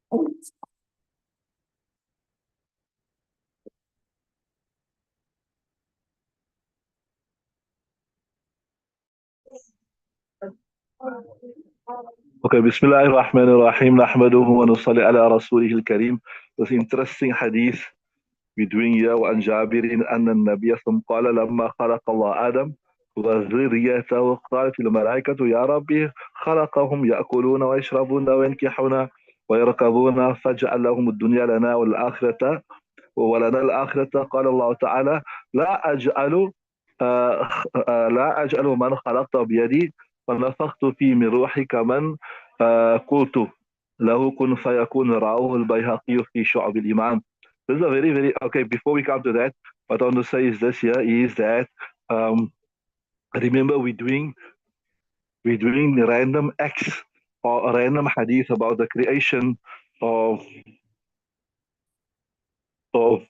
Okay, Bismillahir Rahmanir Rahim, Nahmaduhu wa nusalli ala Rasulihil Kareem. This interesting hadith we're doing here. وعن جابر أن النبي ثم قال لما خلق الله آدم وذريته قالت الملائكة يا ربي خلقهم يأكلون ويشربون وينكحون ويركبون فاجعل لهم الدنيا لنا والآخرة ولنا الآخرة. قال الله تعالى لا أجعل لا أجعل من خلقت بيدي ونفخت في من روحي كمن قلت له كن فيكون. رواه البيهقي في شعب الإيمان. This is a very, very, okay, before we come to that, what I want to say is this here is that remember we're doing random acts or a random hadith about the creation of of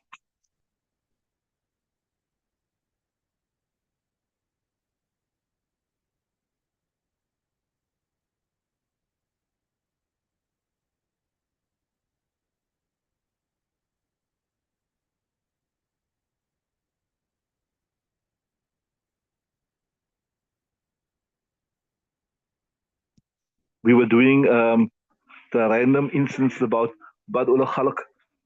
we were doing the random instance about Badul Khalq,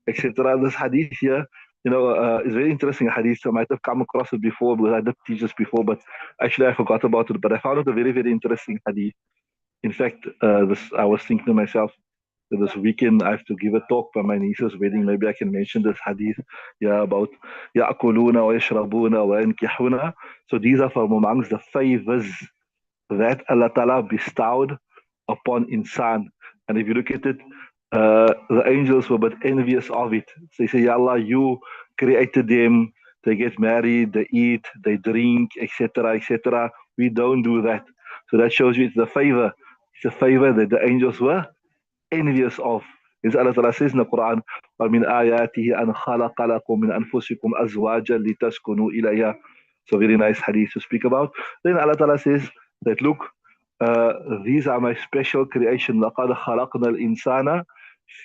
etc. This hadith here, is very interesting hadith. I might have come across it before because I did teach this before, but actually I forgot about it. But I found it a very, very interesting hadith. In fact, this I was thinking to myself that this weekend I have to give a talk for my niece's wedding. Maybe I can mention this hadith, yeah, about ya'kuluna wa yashrabuna wa yankihuna. So these are from amongst the favors that Allah Ta'ala bestowed upon insan. And if you look at it, the angels were but envious of it. So they say, Ya Allah, you created them, they get married, they eat, they drink, etc., etc. We don't do that. So that shows you it's the favor. It's a favor that the angels were envious of. As Allah Ta'ala says in the Quran, وَمِنْ آيَاتِهِ أَنْ خَلَقَ لَكُم مِنْ أَنفُسِكُمْ أَزْوَاجًا لِتَسْكُنُوا إِلَيْهَا. So very nice hadith to speak about. Then Allah Ta'ala says that, look, these are my special creation. لَقَدْ خَلَقْنَا الْإِنسَانَ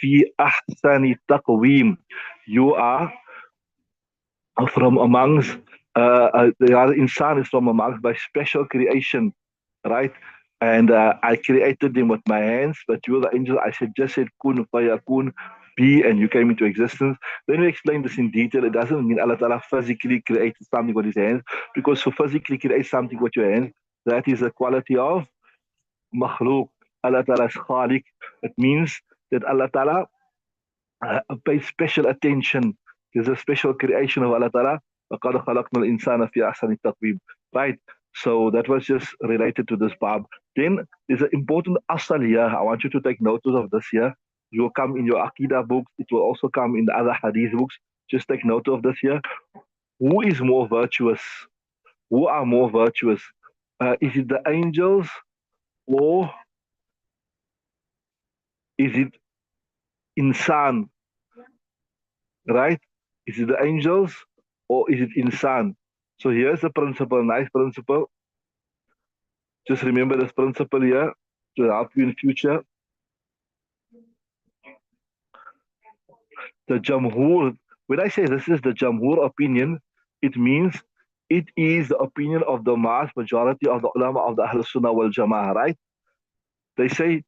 فِي أَحْسَنِ تَقْوِيمٍ. You are from amongst, the insan is from amongst my special creation, right? And I created them with my hands, but you, the angel, I said, just said, kun fayakun, be, and you came into existence. When we explain this in detail, it doesn't mean Allah Ta'ala physically created something with his hands, because to physically create something with your hands, that is a quality of makhluk. Allah Ta'ala is khaliq. It means that Allah Ta'ala pay special attention. There's a special creation of Allah Ta'ala. وَقَدْ خَلَقْنَا الْإِنسَانَ فِي أَحْسَنِ التَّقْوِيمِ. Right? So that was just related to this bab. Then there's an important asal here. I want you to take notice of this here. It will come in your Aqidah books. It will also come in the other Hadith books. Just take note of this here. Who is more virtuous? Who are more virtuous? Is it the angels or is it insan? Right? Is it the angels or is it insan? So here's the principle, nice principle. Just remember this principle here to help you in future. The Jamhur, when I say this is the Jamhur opinion, it means it is the opinion of the mass majority of the ulama of the Ahl Sunnah wal Jama'ah, right? They say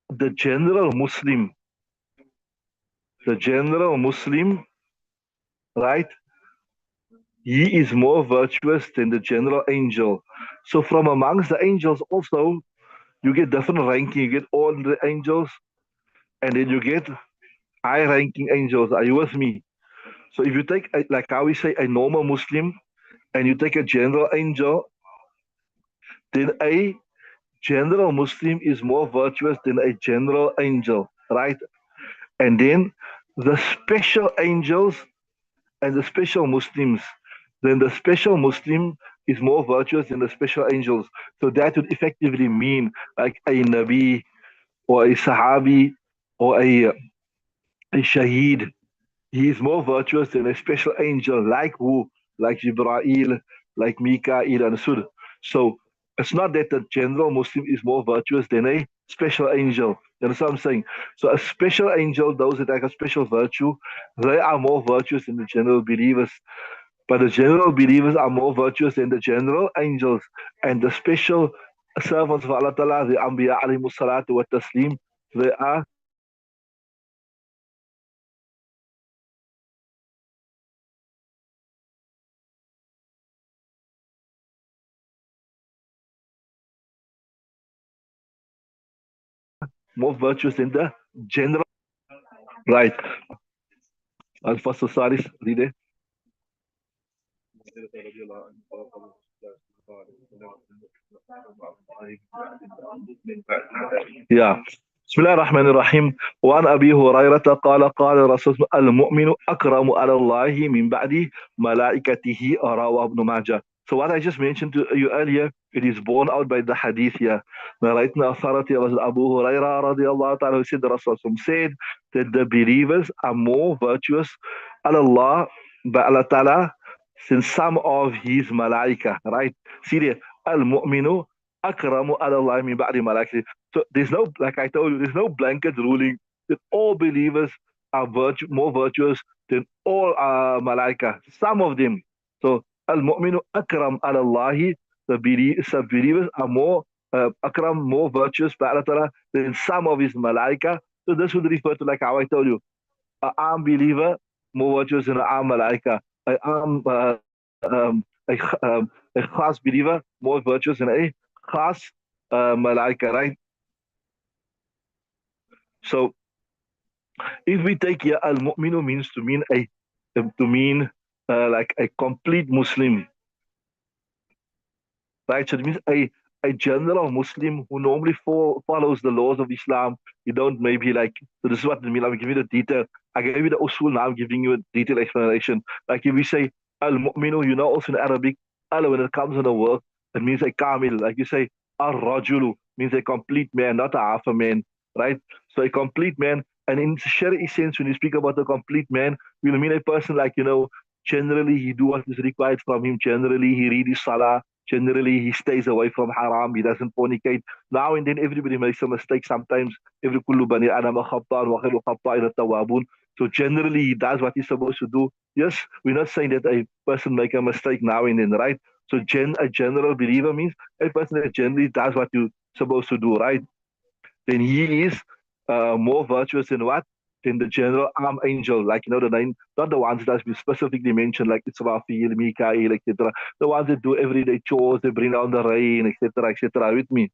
the general Muslim, the general Muslim, right? He is more virtuous than the general angel. So from amongst the angels also, you get different ranking. You get all the angels, and then you get high ranking angels. Are you with me? So if you take, like how we say, a normal Muslim, and you take a general angel, then a general Muslim is more virtuous than a general angel, right? And then the special angels and the special Muslims, then the special Muslim is more virtuous than the special angels. So that would effectively mean like a Nabi or a Sahabi or a Shaheed. He is more virtuous than a special angel, like who? Like Jibreel, like Mikael and Sud. So it's not that the general Muslim is more virtuous than a special angel. You understand what I'm saying? So a special angel, those that have a special virtue, they are more virtuous than the general believers. But the general believers are more virtuous than the general angels. And the special servants of Allah Ta'ala, the Anbiya alayhimus salatu wa taslim, they are more virtuous than the general. Right. Al-Fasl Salis, read it. Yeah. بسم الله الرحمن الرحيم وعن أبي هريرة قال قال الرسول المؤمن أكرم على الله من بعد ملائكته رواه ابن ماجه. So what I just mentioned to you earlier, it is borne out by the hadith here. Narrating authority was Abu Huraira radiallahu ta'ala, who said the Rasul said that the believers are more virtuous Allah by Allah ta'ala than some of his malaika, right? See there, al-mu'minu akramu ala Allah min ba'di malaikati. So there's no, like I told you, there's no blanket ruling that all believers are more virtuous than all malaika. Some of them. So al-mu'minu akram ala Allah, the believers are more akram, more virtuous by Allah Ta'ala than some of his malaika. So this would refer to, like how I told you, an armed believer more virtuous than an armed malaika. An armed a khas believer more virtuous than a khas malaika, right? So if we take here al-mu'minu means to mean like a complete Muslim, right? So it means a general Muslim who normally follows the laws of Islam. You don't maybe like, so this is what I mean. I'm giving you the detail. I gave you the usul, now I'm giving you a detailed explanation. Like if we say al-mu'minu, you know, also in Arabic, al, when it comes in the word, it means a kamil. Like you say, ar-rajulu means a complete man, not a half a man, right? So a complete man. And in Shari'i sense, when you speak about a complete man, we mean a person like, you know, generally he do what is required from him. Generally he read his salah. Generally, he stays away from haram. He doesn't fornicate. Now and then, everybody makes a mistake. Sometimes, every kullu bani adam khata'an wa khairu khata'in at-tawwabun. So generally, he does what he's supposed to do. Yes, we're not saying that a person make a mistake now and then, right? So a general believer means a person that generally does what you're supposed to do, right? Then he is more virtuous than what? Than the general archangel, like you know the nine, not the ones that's been specifically mentioned, like Israfil, Mikael, etc. The ones that do everyday chores, they bring down the rain, etc., etc. With me.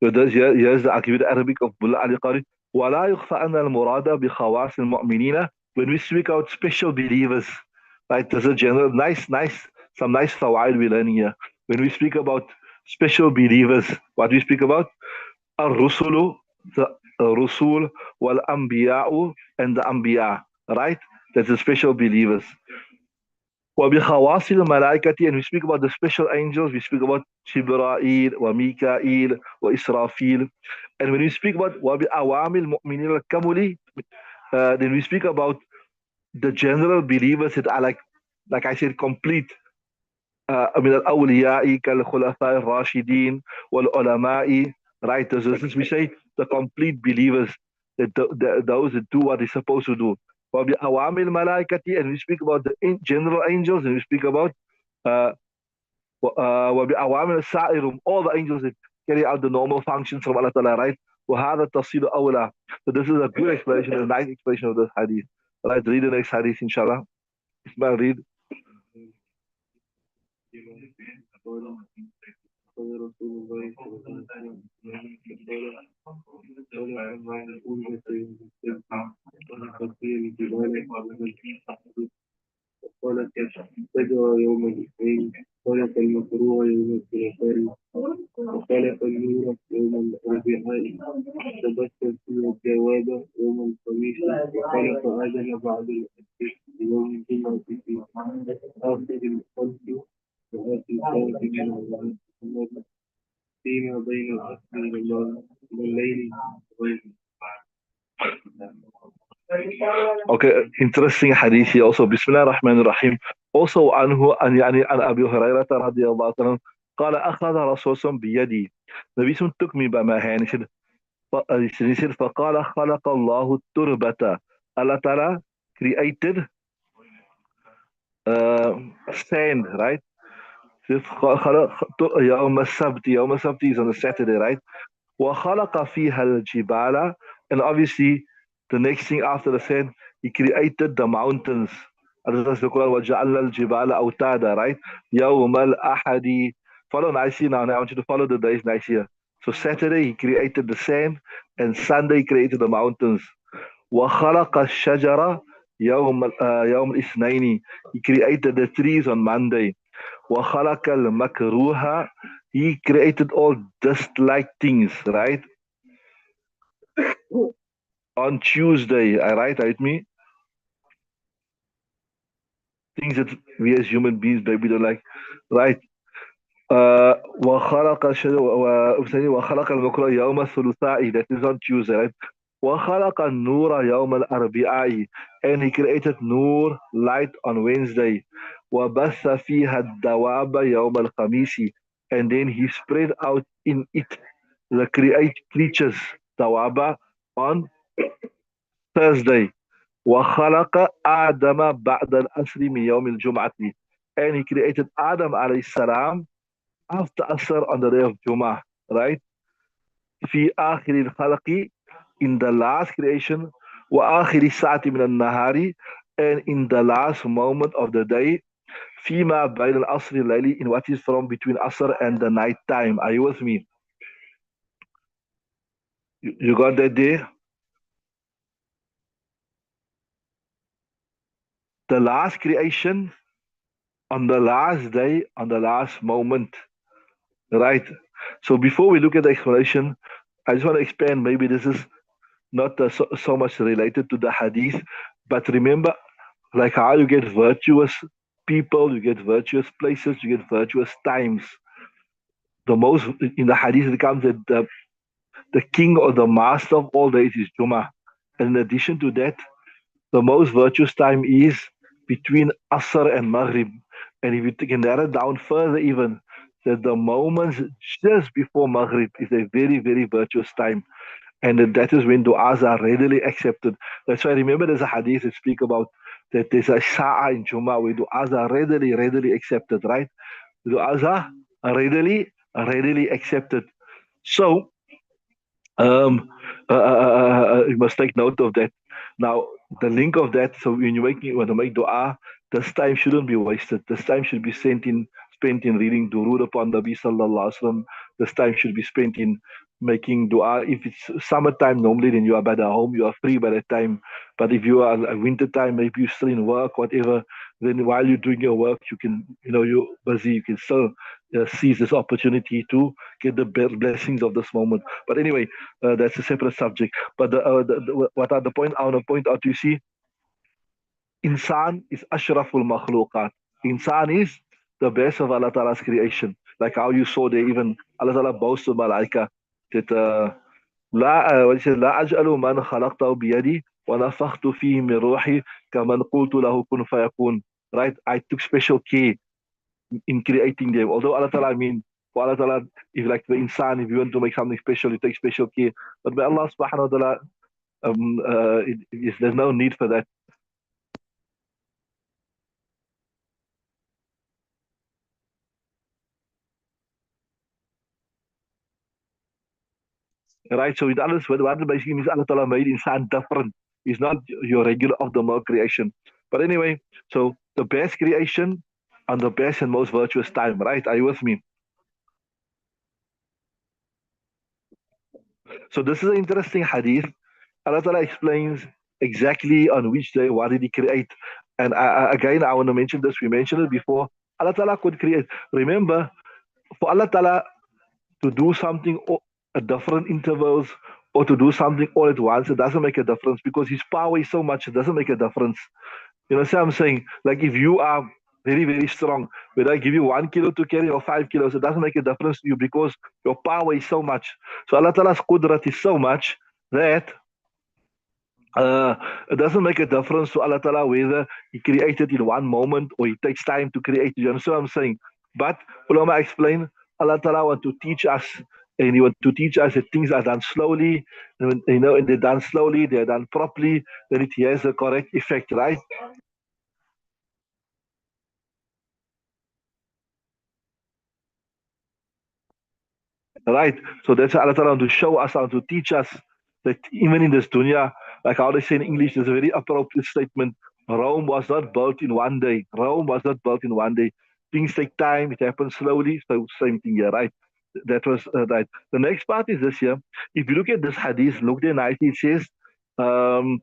So here's the Akibid Arabic of Mullah Ali Qari. ولا يخفى أن المراد بخواص المؤمنين, when we speak out special believers, right? There's a general some nice fawaid we learn here. When we speak about special believers, what we speak about? الرسل, the Rusul, wal Anbiya'u, and the Anbiya, right? That's the special believers. وبخواص الملائكة, and we speak about the special angels, we speak about Jibreel, wa Mikael, wa Israfil. And when we speak about وبأوامر المؤمنين الكمل, then we speak about the general believers that are like I said, complete من الأولياء كالخلفاء الراشدين والعلماء, right? This we say the complete believers, that those that do what they're supposed to do. وبأوامر الملائكة, and we speak about the general angels, and we speak about uh, وبأوامر السائر, all the angels that carry out the normal functions from Allah Ta'ala, right? وهذا التفصيل أولى. So this is a good explanation, a nice explanation of this hadith. Right, read the next hadith, inshallah. Ismail, read. قال رسول الله صلى الله عليه وسلم قال أولئك تسير الجبال وقال كالشجر يوم الاثنين وقال كالمكروه يوم الثلاثاء وقال كالنور يوم الأربعاء تبسم فيه الجواب يوم الخميس وقال فآذن بعد الحديث يوم الجمعة في آخر الخلق وآتي الخلق من الله فيما بين العصر والليل Okay, interesting hadith here also. Bismillah ar-Rahman ar-Rahim. Also عنه عن يعني عن أبي هريرة رضي الله عنه قال أخذ رسول الله بيدي. The Nabi took me by my hand. He said فقال خلق الله التربة. Allah Ta'ala created uh, sand, right? يوم السبت. يوم السبت is on a Saturday, right? وخلق فيها الجبال. And obviously, the next thing after the sand, he created the mountains. As the Quran, وَجَعَلْنَا الْجِبَالَ أَوْتَادًا, right? يَوْمَ الْأَحَدِ. Follow nicely now. Now I want you to follow the days nice here. So Saturday, he created the sand, and Sunday, he created the mountains. وَخَلَقَ الشَّجَرَ يوم الإثنين. He created the trees on Monday. وَخَلَقَ الْمَكْرُوهَ. He created all disliked things, right? On Tuesday, right? With me, things that we as human beings maybe don't like, right? وخلق البكرة يوم الثلاثاء. That is on Tuesday, right? وخلق النور يوم الأربعاء. And he created nur, light, on Wednesday. وبث فيها الدواب يوم الخميس. And then he spread out in it the creatures, dawaba, on Thursday. وخلق آدم بعد العصر من يوم الجمعة. And he created Adam alayhi salam after Asr on the day of Jum'ah, right? في آخر الخلق, in the last creation. وآخر الساعة من النهار, and in the last moment of the day. فيما بين العصر الليلي, in what is from between Asr and the night time. Are you with me? You got that day? The last creation on the last day, on the last moment. Right. So before we look at the explanation, I just want to expand. Maybe this is not so much related to the hadith, but remember, like how you get virtuous people, you get virtuous places, you get virtuous times. The most in the hadith it comes that the king or the master of all days is Jummah. And in addition to that, the most virtuous time is between Asr and Maghrib. And if you can narrow it down further, even that the moments just before Maghrib is a very, very virtuous time. And that is when du'as are readily accepted. That's why I remember there's a hadith that speak about that there's a sa'a in Jummah where du'as are readily, readily accepted, right? Du'as are readily accepted. So you must take note of that. Now, the link of that, so when you want to make dua, this time shouldn't be wasted. This time should be spent in reading durood upon Nabi Sallallahu Alaihi Wasallam. This time should be spent in making dua. If it's summertime, normally then you are by the home, you are free by that time. But if you are a winter time, maybe you're still in work, whatever, then while you're doing your work, you can, you're busy, you can still seize this opportunity to get the blessings of this moment. But anyway, that's a separate subject. But what are the point I want to point out? You see, insan is ashraful makhluqat. Insan is the best of Allah Ta'ala's creation. Like how you saw there, even Allah Ta'ala boasted malaika that what he said, لا أجعل من خلقته بيدي ونفخت فيه من روحي كمن قلت له كن فيكون. Right? I took special care in creating them. Although Allah Ta'ala, I mean, for Allah Ta'ala, if like the insan, if you want to make something special, you take special care. But by Allah Subhanahu wa Ta'ala, there's no need for that. Right? So with others, what basically means Allah Ta'ala made insan different. He's not your regular of the mode creation. But anyway, so the best creation and the best and most virtuous time, right? Are you with me? So this is an interesting hadith. Allah Ta'ala explains exactly on which day, what did He create. And again, I want to mention this. We mentioned it before. Allah Ta'ala could create. Remember, for Allah Ta'ala to do something at different intervals or to do something all at once, it doesn't make a difference because His power is so much, it doesn't make a difference. You know what I'm saying? Like if you are very, very strong, whether I give you 1 kilo to carry or 5 kilos, it doesn't make a difference to you because your power is so much. So Allah Ta'ala's qudrat is so much that Uh, it doesn't make a difference to Allah Ta'ala whether He created in one moment or He takes time to create. You understand what I'm saying? But ulama explain Allah Ta'ala want to teach us, and He want to teach us that things are done slowly, and and they're done slowly, they're done properly, then it has a correct effect, right? Right. So that's Allah Ta'ala to show us and to teach us that even in this dunya, like how they say in English, there's a very appropriate statement. Rome was not built in one day. Rome was not built in one day. Things take time, it happens slowly. So same thing here, right? That was right. The next part is this here. If you look at this hadith, look there nicely, it says, um,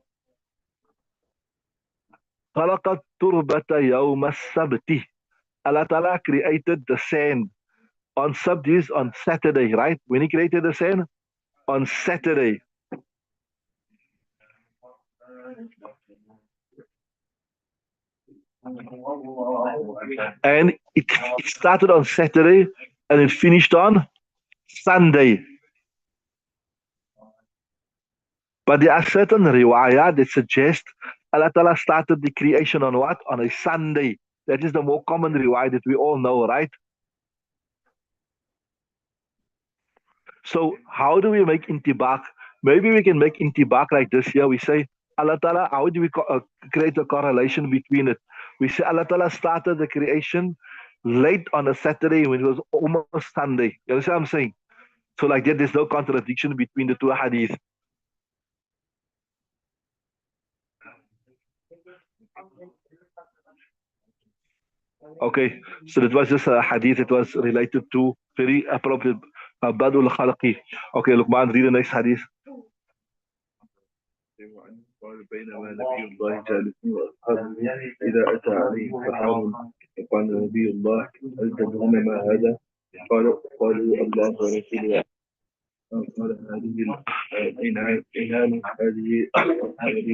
خلق التربة يوم السبت. Allah Ta'ala created the sand on Sabtis on Saturday, right? When He created the sand on Saturday. And it started on Saturday and it finished on Sunday. But there are certain riwayah that suggest Allah Ta'ala started the creation on what? On a Sunday. That is the more common riwayah that we all know, right? So how do we make intibak? Maybe we can make intibak like this here. We say, Allah Ta'ala, how do we create a correlation between it? We say Allah Ta'ala started the creation late on a Saturday when it was almost Sunday. You understand what I'm saying? So like that, there's no contradiction between the two hadith. Okay, so that was just a hadith. It was related to very appropriate Badul Khalqi. Okay, look, man, read the next hadith. قال بينما نبي الله جالس وأصحابه إذا أتى عليه سحاب فقال نبي الله هل تدرون ما هذا؟ قالوا الله ورسوله. قال هذه الإنان هذه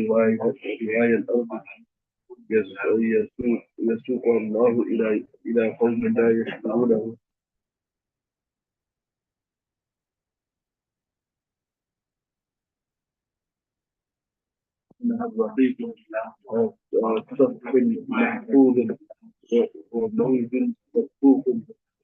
رواية الأرض يسوق الله إلى قوم لا يشكرونه. إنها الرقيق صف محفوظ وموج مصفوف.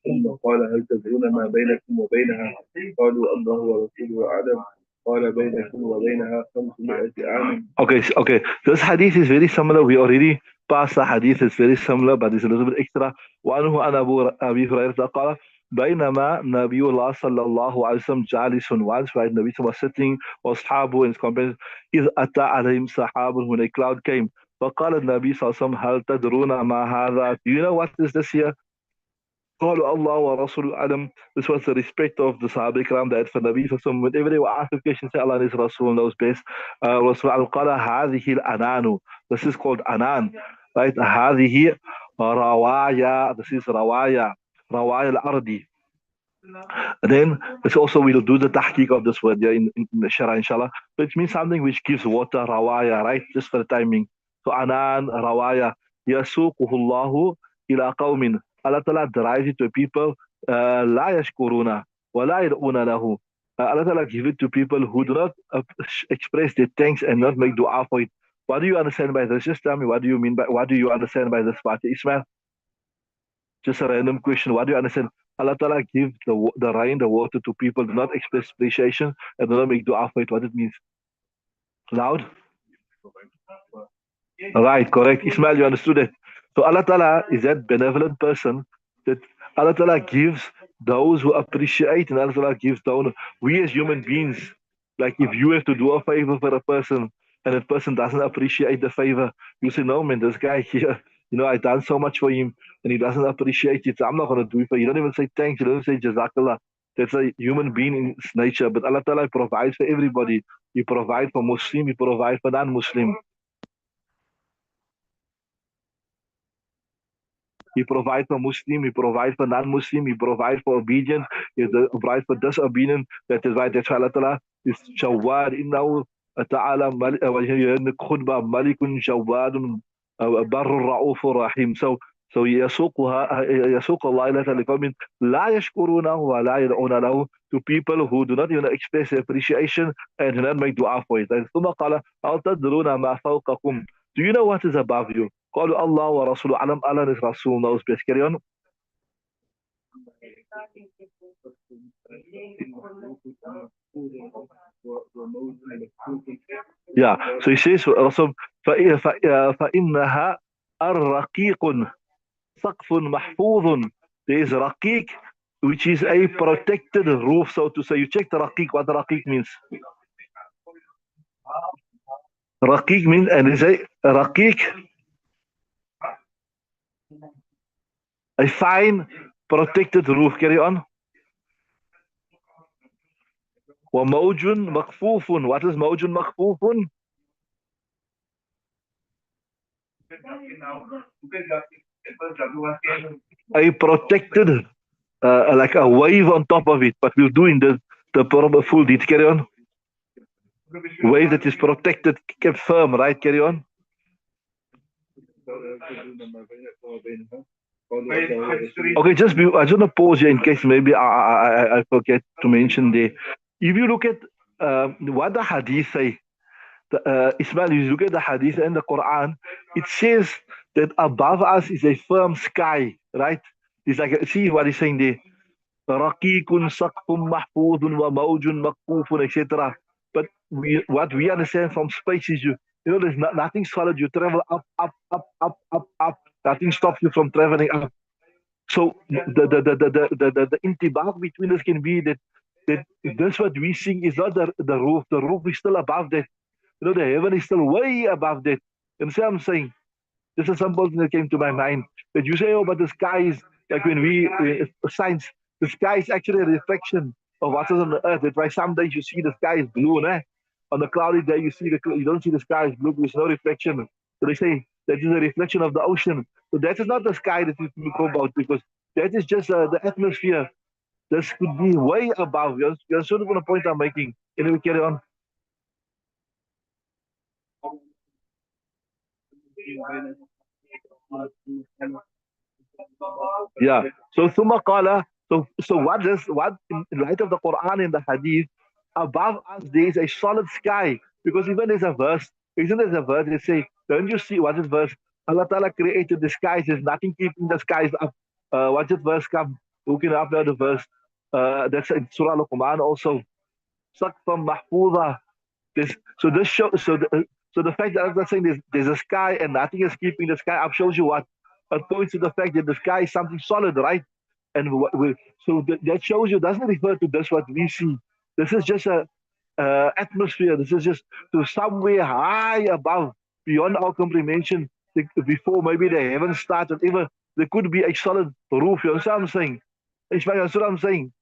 ثم قال هل تدرون ما بينكم وبينها؟ قالوا الله ورسوله أعلم. قال بينكم وبينها 500 عام. Okay, okay. This hadith is very similar. We already passed the hadith. It's very similar, but it's a little bit extra. وعنه عن أبي هريرة قال بينما نبي الله صلى الله عليه وسلم جالس once, right? Nabi was sitting وأصحابه and his companions إذ أتى عليهم سحاب when a cloud came. فقال النبي صلى الله عليه وسلم هل تدرون ما هذا? Do you know what is this here? قالوا الله ورسوله أعلم. This was the respect of the Sahaba Ikram that for Nabi Sallallahu whenever they were asked a question, say Allah and His Rasul knows best. Rasul أعلم قال هذه الأنان. This is called anan, right? هذه روايا. This is روايا. روايا الأرض. Then it's also we'll do the tahqiq of this word yeah, in the Shara, inshallah. So it means something which gives water, rawaya, right? Just for the timing. So anan, rawaya, yasuquhu Allahu ila qawmin. Allah Ta'ala drives it to people, la yashkuruna, wa la yad'una lahu. Allah Ta'ala gives it to people who do not express their thanks and not make dua for it. What do you understand by this? Just tell me, what do you mean by, what do you understand by this part? Ismail, just a random question. What do you understand? Allah Ta'ala gives the rain, the water to people, do not express appreciation and do not make dua for it. What it means? Loud? Right, correct. Ismail, you understood it. So Allah Ta'ala is that benevolent person that Allah Ta'ala gives those who appreciate and Allah Ta'ala gives down. We as human beings, like if you have to do a favor for a person and that person doesn't appreciate the favor, you say, no man, this guy here, I've done so much for him and he doesn't appreciate it. So I'm not going to do it for you. You don't even say thanks. You don't say jazakallah. That's a human being in its nature. But Allah Ta'ala provides for everybody. He provides for Muslim, He provides for non-Muslim. He provides for Muslim, He provides for non-Muslim, He provides for obedience, He provides for disobedient. That is why that's why Allah Ta'ala is Jawad. Innahu Ta'ala in the khutbah, Malikun Jawadun Barrul Ra'ufur Rahim. So So يسوق الله إلى لقوم لا يشكرونه ولا يدعون له, to people who do not even express appreciation and do not make dua for it. And ثم قال هل تدرون ما فوقكم? Do you know what is above you? قالوا الله ورسوله أعلم. Allah and His Rasul knows best. Carry on. Yeah. So he says also فإنها الرقيق سقف محفوظ. There is raqiq, which is a protected roof, so to say. You check the raqiq, what the raqiq means. Raqiq means, and is a raqiq, a fine protected roof. Carry on. وموج مخفوف. What is موج مخفوف? A protected, like a wave on top of it, but we'll do in the proper full detail. Carry on. Wave that is protected, kept firm, right? Carry on. Okay, I just want to pause here in case maybe I forget to mention there. If you look at what the hadith say, Ismail, you look at the hadith and the Quran, it says that above us is a firm sky, right? It's like, see what he's saying there. رقيق سقف محفوظ وموج مكفوف, etc. But what we understand from space is there's nothing solid. You travel up, up, up, up, up, up. Nothing stops you from traveling up. So the intibaq between us can be that this what we sing is not the roof. The roof is still above that. The heaven is still way above that. You understand what I'm saying? This is something that came to my mind. That you say, oh, but the sky is, like when science, the sky is actually a reflection of what is on the earth. That's why some days you see the sky is blue, né? On the cloudy day you don't see the sky is blue, there's no reflection. So they say that is a reflection of the ocean. So that is not the sky that we talk about, because that is just the atmosphere. This could be way above. You're sort of the point I'm making. Anyway, carry on. Yeah. So Summa Qala, so what in light of the Quran and the Hadith, above us there is a solid sky. Because even there's a verse, isn't there a verse that say, don't you see what is verse? Allah Ta'ala created the skies, there's nothing keeping the skies up. What's that verse come? Who can upload the verse? That's in Surah Al-Quran also. Saqfam mahfuza. This shows so the fact that I'm not saying there's a sky and nothing is keeping the sky up shows you what? It points to the fact that the sky is something solid, right? And that shows you, doesn't refer to this what we see. This is just a atmosphere. This is just to somewhere high above, beyond our comprehension. Before maybe the heavens started, even there could be a solid roof. You understand what I'm saying? Ishmael, you understand what I'm saying?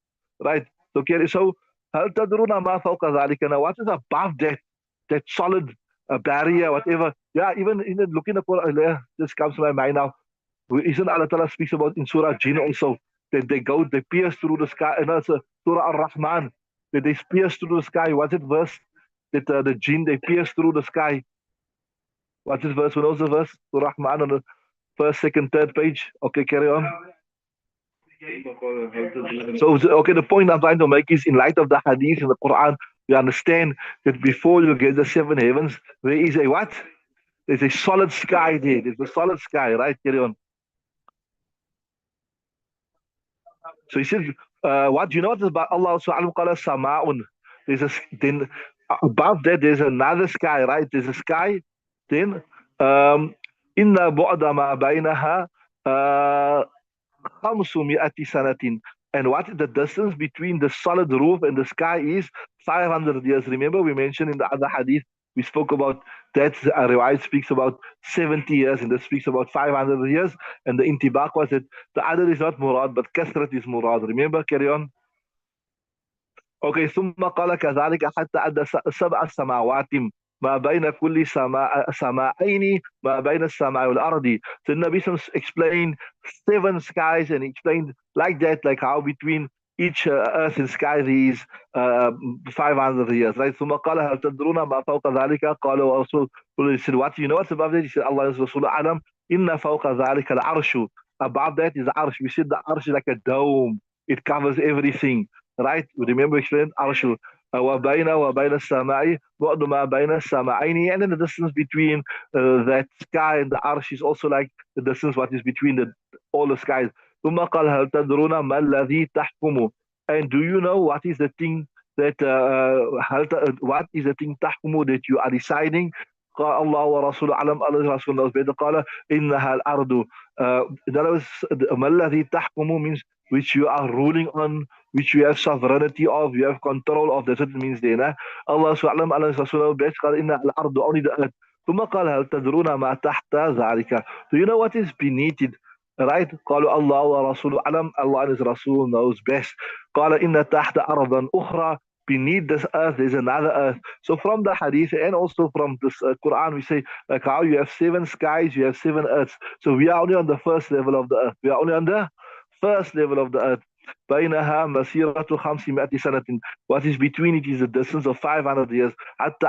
Right? Okay, so هل تدرون ما فوق ذلك? Now, what is above that solid barrier, whatever? Yeah, even looking at Quran, this comes to my mind now. Isn't Allah Ta'ala speaks about in Surah Jinn also that they pierce through the sky, and that's Surah Ar-Rahman, that they pierce through the sky. What's it verse? That the jinn they pierce through the sky. What's this verse? Who knows the verse? Surah Rahman on the first, second, third page. Okay, carry on. So, okay, the point I'm trying to make is in light of the hadith in the Quran, we understand that before you get the seven heavens, there is a what? There's a solid sky there. There's a solid sky, right? Carry on. So he says, what do you know what is about Allah subhanahu wa ta'ala sama'un? Then above that there's another sky, right? There's a sky. Then inna bu'da ma bainaha khamsumi'ati sanatin. And what the distance between the solid roof and the sky is 500 years. Remember we mentioned in the other hadith, we spoke about that riwayat speaks about 70 years and this speaks about 500 years. And the intibaq was that the other is not murad, but kasrat is murad. Remember, carry on. Okay, ثم قال كذلك حتى أدى سبع سماوات ما بين كل سماعين ما بين السماء والأرض. So the Nabi explained 7 skies and he explained like that, like how between each earth and sky there is 500 years, right? ثم قال هل تدرون ما فوق ذلك؟ قالوا رسول. He said, what do you know what's above that? He said, Allah is Rasul Alam. Inna fawqa dhalika al-arshu. Above that is arsh. We said the arsh is like a dome. It covers everything. Right? You remember explaining arshu. وبين السماء بعد ما بين السماءين, and then the distance between that sky and the arsh is also like the distance what is between all the skies. ثم قال هل تدرون ما الذي تحكم. And do you know what is the thing that what is the thing تحكم that you are deciding. قال الله ورسوله أعلم. Allah and Rasul knows better. قال إنها الأرض. In other words, ما الذي تحكم means which you are ruling on, which you have sovereignty of, you have control of. That's what it means there. Nah? Allah subhanahu wa ta'ala Rasul best قال إنها الأرض, only the earth. ثم قال هل تدرون ما تحت ذلك. Do you know what is beneath it? Right? قالوا الله ورسوله أعلم. Allah and His Rasul knows best. قال إن تحت أرضا أخرى. Beneath this earth there's another earth. So from the hadith and also from this Quran, we say like how you have seven skies, you have seven earths. So we are only on the first level of the earth. We are only on the first level of the earth. بينها مسيرة 500 سنة. What is between it is a distance of 500 years. حتى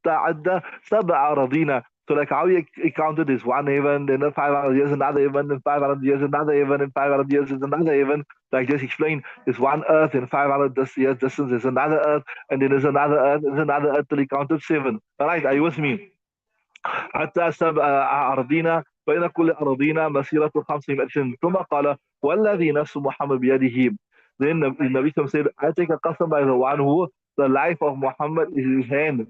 عد 7 أراضين. So like how you counted this one heaven, then 500 years another heaven, then 500 years another heaven, and 500 years is another heaven. Like just explain, there's one earth in 500 years distance, there's another earth, and then there's another earth, there's another earth till he counted 7. All right, are you with me? حتى 7 أراضين بين كل أراضينا مسيرة 500 سنة. ثم قال والذي نفس محمد بيده. Then the Nabi said, I take a custom by the one who the life of Muhammad is in his hand.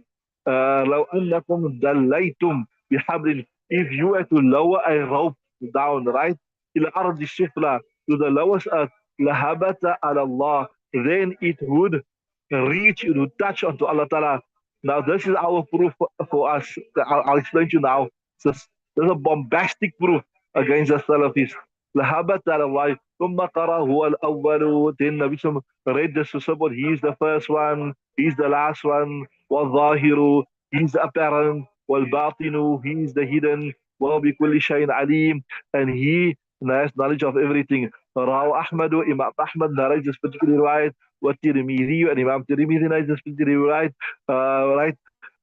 لو أنكم دليتم بحبل. If you were to lower a rope down, right, إلى الأرض السفلى, to the lowest earth, لهبت على الله, then it would reach, it would touch onto Allah Ta'ala. Now, this is our proof for us. I'll explain to you now. There's a bombastic proof against the Salafis. لهبت على الله ثم قرأ هو الأول. Then Nabi Sallam read this to support. He is the first one, he is the last one. والظاهر, he is the apparent. والباطن, he is the hidden. وبكل شيء عليم, and he has knowledge of everything. رواه أحمد, Imam Ahmad narrates this particular riwayat. والترمذي, and Imam Tirmidhi narrates this particular riwayat. Right,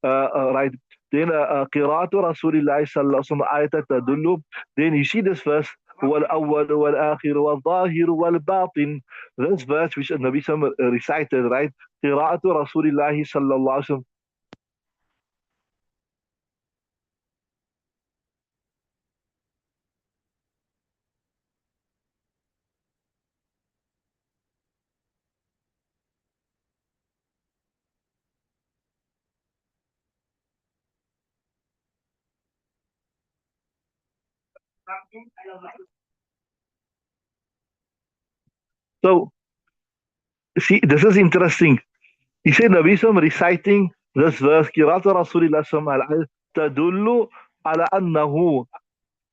right. Then قراءة رسول الله صلى الله عليه وسلم آية تدل. Then you see this verse, هو الأول والآخر والظاهر والباطن. This verse which Nabi Sallam recited, right? قراءة رسول الله صلى الله عليه وسلم. So see, this is interesting. He said Nabi Sallam reciting this verse, قراءة رسول الله صلى الله عليه وسلم تدل على أنه,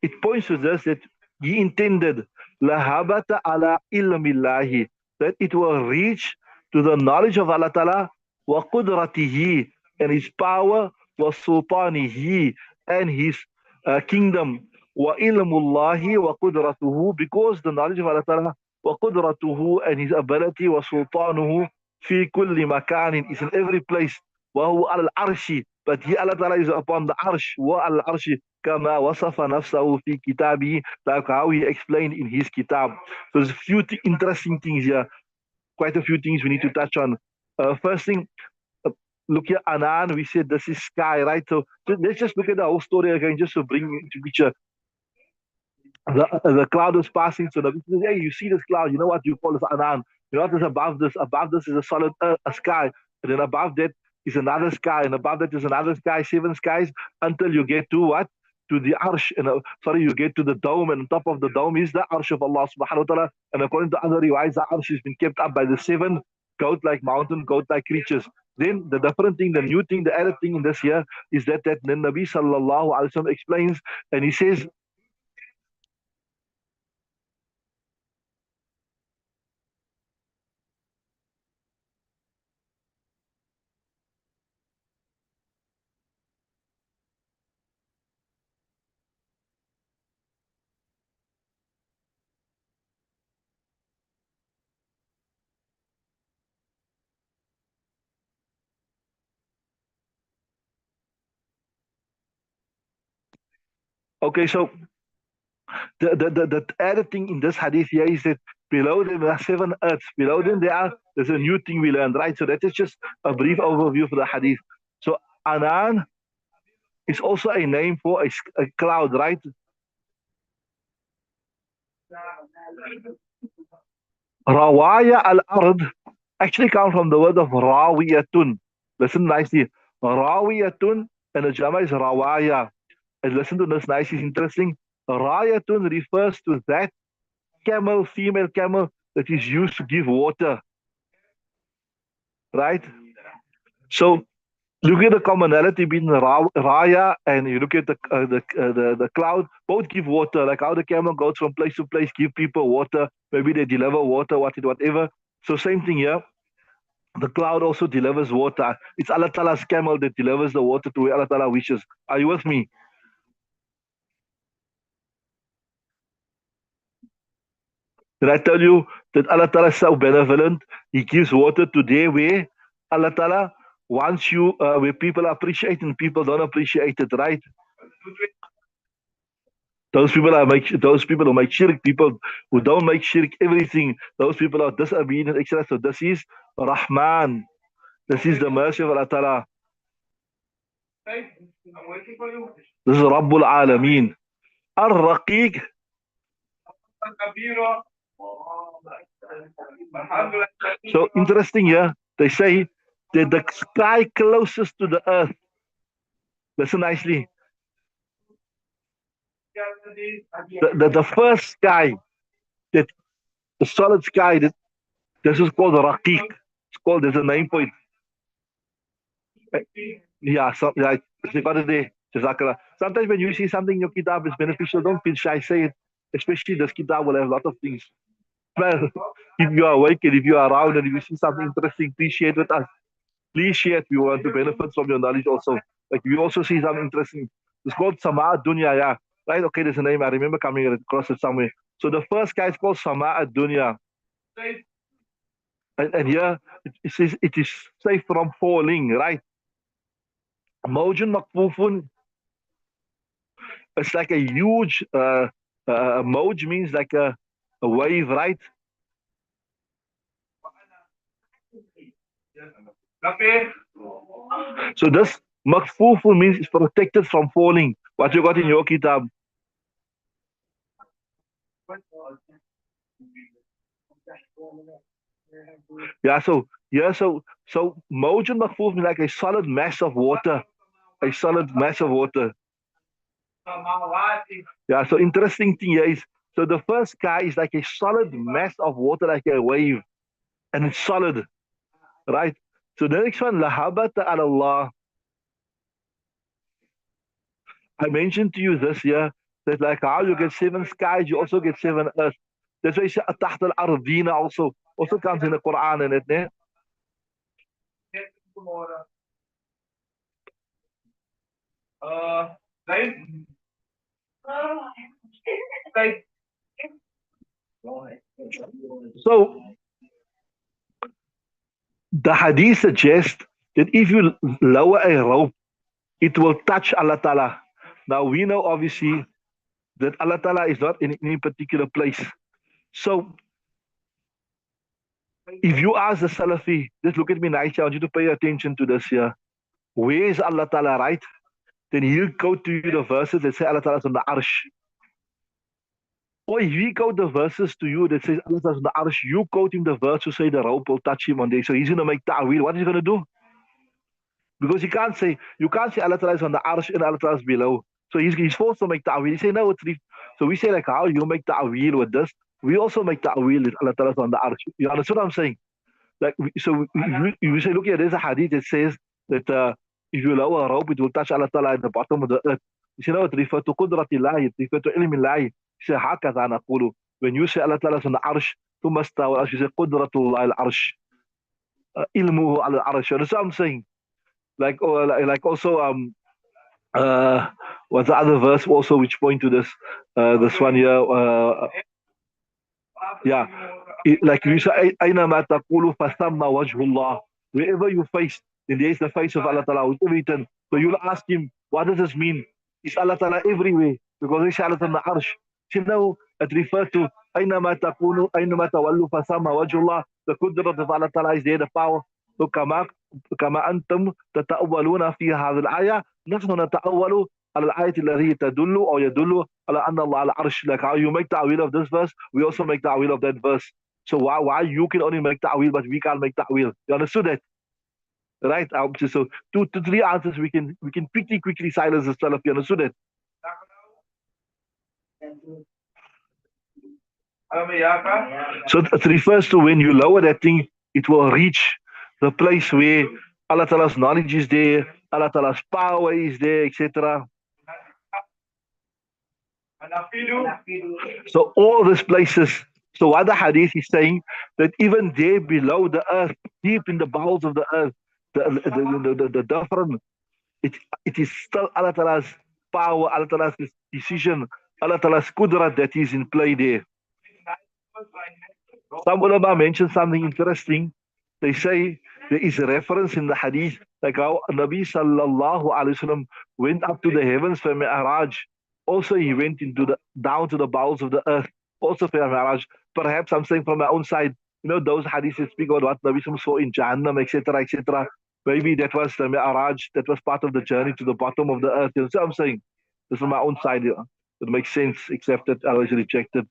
it points to this that he intended lahabata ala ilmillahi, that it will reach to the knowledge of Allah Ta'ala, wa qudratihi, and his power, wa sultanihi, and his kingdom, wa ilmullahi wa qudratuhu, because the knowledge of Allah Ta'ala, wa qudratuhu, and his ability, wa sultanuhu, fi kulli makanin, is in every place. Wa huwa al arshi, but he Allah Ta'ala is upon the arsh, wa al arshi, كما وصف نفسه في كتابه, like how he explained in his kitab. So there's a few interesting things here, quite a few things we need to touch on. First thing, uh, look here, Anan, we said this is sky, right? So let's just look at the whole story again, just to bring into picture. The cloud was passing, so the says, hey, you see this cloud, you know what you call this Anan. You know what is above this? Above this is a solid a sky. And then above that is another sky. And above that is another sky, 7 skies, until you get to what? To the arsh. And, sorry, you get to the dome. And on top of the dome is the arsh of Allah subhanahu wa ta'ala. And according to other riwayats, the arsh has been kept up by the 7 goat-like mountain, goat-like creatures. Then the different thing, the new thing, the added thing in this here is that then Nabi sallallahu alaihi wasallam explains, and he says, Okay, so the other thing in this hadith here is that below them there are seven earths. Below them there's a new thing we learned, right? So that is just a brief overview for the hadith. So Anan is also a name for a cloud, right? Rawaya al-ard actually comes from the word of rawiyatun. Listen nicely. Rawiyatun and the Jama is rawaya. And listen to this nicely, it's interesting. Rayatun refers to that camel, female camel, that is used to give water, right? So look at the commonality between Raya and you look at the cloud, both give water, like how the camel goes from place to place, give people water, maybe they deliver water, whatever. So same thing here. The cloud also delivers water. It's Allah Ta'ala's camel that delivers the water to where Allah Ta'ala wishes. Are you with me? Did I tell you that Allah Ta'ala is so benevolent? He gives water to there where Allah Ta'ala wants you, where people appreciate and people don't appreciate it, right? Those people who make shirk, people who don't make shirk, everything, those people are disobedient, etc. So this is Rahman. This is the mercy of Allah Ta'ala. This is Rabbul Alameen. Ar-Raqiq. So interesting here, they say that the sky closest to the earth, listen nicely, the first sky, that the solid sky, this is called Raqiq. It's called, there's a name for it. Yeah, so, yeah, they got it there. Jazakallah. Sometimes when you see something in your kitab is beneficial, don't feel shy, say it. Especially this kitab will have a lot of things. Well, if you are awake and if you are around and if you see something interesting, please share it with us. Please share it. We want to benefit from your knowledge also. Like we also see something interesting. It's called Sama Dunya, yeah. Right? Okay, there's a name. I remember coming across it somewhere. So the first guy is called Sama Dunya. And here it says it is safe from falling, right? Mawjun Makfufun, it's like a huge moj means like a wave, right? So this makfufun means it's protected from falling. What you got in your kitab? Yeah, so mawjun makfuf means like a solid mass of water. A solid mass of water. Yeah, so interesting thing here is so the first guy is like a solid mass of water, like a wave, and it's solid, right? So the next one, lahabata Allah. I mentioned to you this year that like how you get seven skies, you also get seven earths. That's why you say taht al ardina also comes in the Quran and it. So the hadith suggests that if you lower a rope, it will touch Allah Ta'ala. Now we know obviously that Allah Ta'ala is not in any particular place. So if you ask the Salafi, just look at me nicely, I want you to pay attention to this here. Where is Allah Ta'ala, right? Then he'll quote to you the verses that say Allah Ta'ala is on the arsh. Or if he quote the verses to you that says Allah Ta'ala is on the arsh, you quote him the verse to say the rope will touch him on there. So he's going to make ta'wil. What is he going to do? Because you can't say Allah Ta'ala is on the arsh and Allah Ta'ala is below. So he's forced to make ta'wil. He say, no, it's so we say like how you make ta'wil with this. We also make ta'wil that Allah Ta'ala is on the arsh. You understand what I'm saying? Like so you say, look here, there's a hadith that says that if you lower a rope, it will touch Allah Ta'ala at the bottom of the earth. You say, no, it refers to qudratillah, it refers to ilmillah. You say, hakaza naqulu. When you say Allah Ta'ala is on the arsh, ثم استوى العرش, you say qudratullah al-arsh. Ilmuhu al-arsh. You understand what I'm saying? Like also what's the other verse also which point to this one here yeah, like you say أينما تقول فثم وجه الله, wherever you face then there is the face of Allah Ta'ala with everything. So you'll ask him, what does this mean? Is Allah Ta'ala everywhere? because he shall on the arsh. You know, it refers to أينما تكونوا أينما تولوا فثم وجه الله. The قدرة of Allah Ta'ala is there, the power. So كما أنتم تتأولون في هذه الآية نحن نتأول على الآية التي تدل أو يدل على أن الله على العرش. Like how you make ta'wil of this verse, we also make ta'wil of that verse. So why you can only make ta'wil but we can't make ta'wil? You understood that? Right? So two to three answers we can quickly silence the Salaf. You understood that? So it refers to when you lower that thing, it will reach the place where Allah Ta'ala's knowledge is there, Allah Ta'ala's power is there, etc. So all these places. So what the hadith is saying, that even there below the earth, deep in the bowels of the earth, the different, it is still Allah Ta'ala's power, Allah Ta'ala's decision, Allah Ta'ala's qudrat that is in play there. Some ulama mention something interesting. They say there is a reference in the hadith, like how Nabi sallallahu alaihi wasallam went up to the heavens for Mi'raj. Also, he went down to the bowels of the earth, also for Mi'raj. Perhaps I'm saying from my own side, those hadiths speak about what Nabi sallam saw in Jahannam, etc., etc. Maybe that was the Mi'raj, that was part of the journey to the bottom of the earth. You know what I'm saying? This is my own side. It makes sense, except that I was rejected.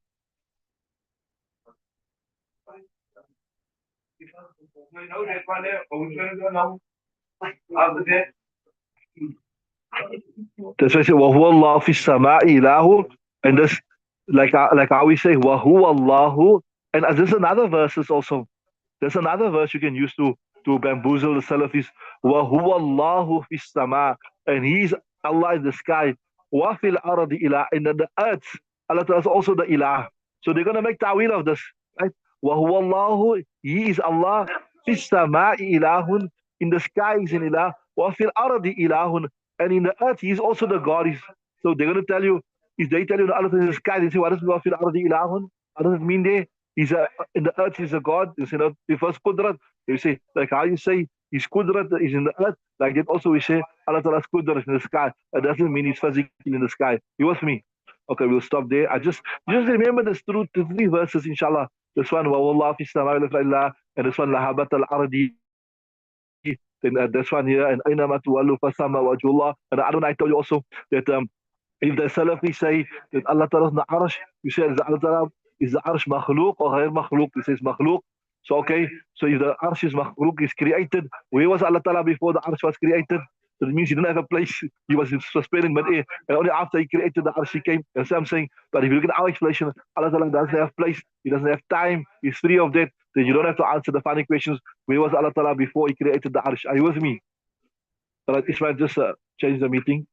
That's why I say, وَهُوَ اللَّهُ فِي السَّمَاءِ إِلَهُ. And this, like how we say, وَهُوَ اللَّهُ. And there's another verses also. There's another verse you can use to bamboozle the Salafis. وَهُوَ اللَّهُ فِي السَّمَاءِ. And He's Allah in the sky. وَفِي الْأَرْضِ إِلَهُ. And in the earth, Allah is also the ilah. So they're going to make ta'wil of this. Right? وَهُوَ اللَّهُ. He is Allah. فِي السَّمَاءِ إِلَهٌ. In the sky is an ilah. وَفِي الْأَرْضِ إِلَهٌ. And in the earth, He is also the God. So they're going to tell you, if they tell you the Allah is in the sky, they say, what does وَفِي الْأَرْضِ إِلَهٌ? What does it mean there? In the earth, He's a God. You say, the first qudrat. You say, like how you say, His qudrat is in the earth. Like that also we say, Allah Ta'ala's qudrat is in the sky. That doesn't mean He's physically in the sky. You with me? Okay, we'll stop there. Just remember this through the three verses, inshallah. This one, وَوَاللَّهُ فِي السَّمَاءِ وَالْأَرْضِ. And this one, لَهَبَةَ الْأَرْضِ. Then this one here, and أَيْنَمَا تُوَلُّوا فَثَمَّ وَجْهُ اللَّهِ. And I don't know, I told you also that if the Salafi say that Allah Ta'ala is the arsh, you say, is the arsh makhluk or غير makhluk? He says makhluk. So okay, so if the arsh is makhluk, is created, where was Allah Ta'ala before the arsh was created? So it means He didn't have a place. He was suspended in mid-air. And only after He created the arsh, He came. That's what I'm saying. But if you look at our explanation, Allah Ta'ala doesn't have place. He doesn't have time. He's free of that. Then you don't have to answer the funny questions. Where was Allah Ta'ala before He created the arsh? Are you with me? All right, Ismail, just change the meeting.